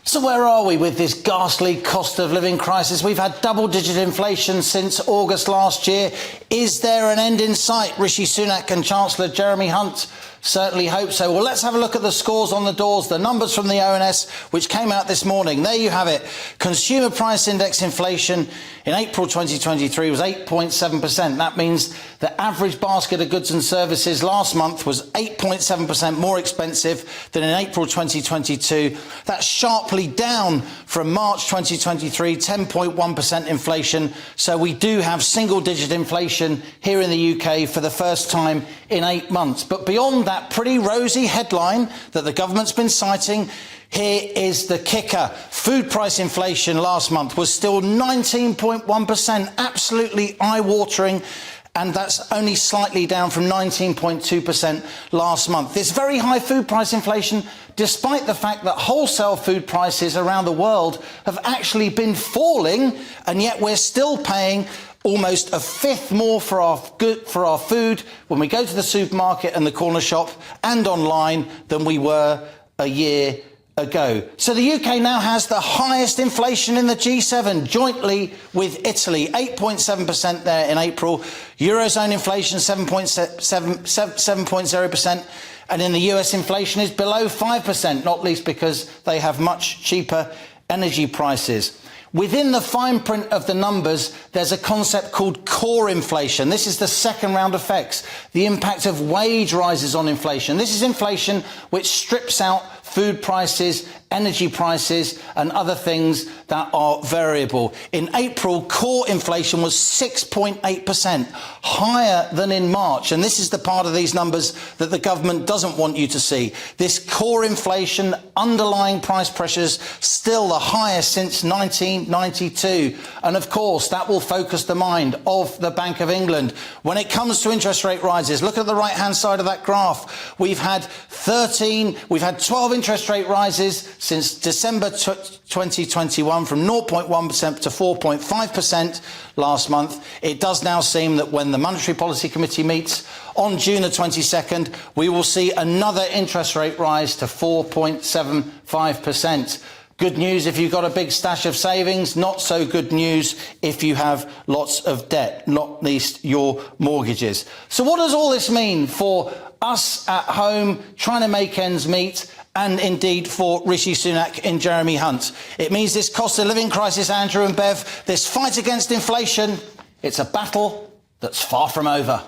So where are we with this ghastly cost of living crisis? We've had double-digit inflation since August last year. Is there an end in sight? Rishi Sunak and Chancellor Jeremy Hunt certainly hope so. Well, let's have a look at the scores on the doors, the numbers from the ONS, which came out this morning. There you have it. Consumer Price Index inflation in April 2023 was 8.7%. That means the average basket of goods and services last month was 8.7% more expensive than in April 2022. That's sharply down from March 2023, 10.1% inflation. So we do have single-digit inflation here in the UK for the first time in 8 months. But beyond that pretty rosy headline that the government's been citing, here is the kicker. Food price inflation last month was still 19.1%, absolutely eye-watering, and that's only slightly down from 19.2% last month. This very high food price inflation, despite the fact that wholesale food prices around the world have actually been falling, and yet we're still paying almost a fifth more for our food when we go to the supermarket and the corner shop and online than we were a year ago. So the UK now has the highest inflation in the G7, jointly with Italy, 8.7% there in April. Eurozone inflation, 7.0%. And in the US, inflation is below 5%, not least because they have much cheaper energy prices. Within the fine print of the numbers, there's a concept called core inflation. This is the second round effects, the impact of wage rises on inflation. This is inflation which strips out food prices, energy prices, and other things that are variable. In April, core inflation was 6.8%, higher than in March. And this is the part of these numbers that the government doesn't want you to see. This core inflation, underlying price pressures, still the highest since 1992. And of course, that will focus the mind of the Bank of England. When it comes to interest rate rises, look at the right-hand side of that graph. We've had 12 interest rate rises since December 2021, from 0.1% to 4.5% last month. It does now seem that when the Monetary Policy Committee meets on June the 22nd, we will see another interest rate rise to 4.75%. Good news if you've got a big stash of savings, not so good news if you have lots of debt, not least your mortgages. So what does all this mean for us at home trying to make ends meet, and indeed for Rishi Sunak and Jeremy Hunt? It means this cost of living crisis, Andrew and Bev, this fight against inflation, it's a battle that's far from over.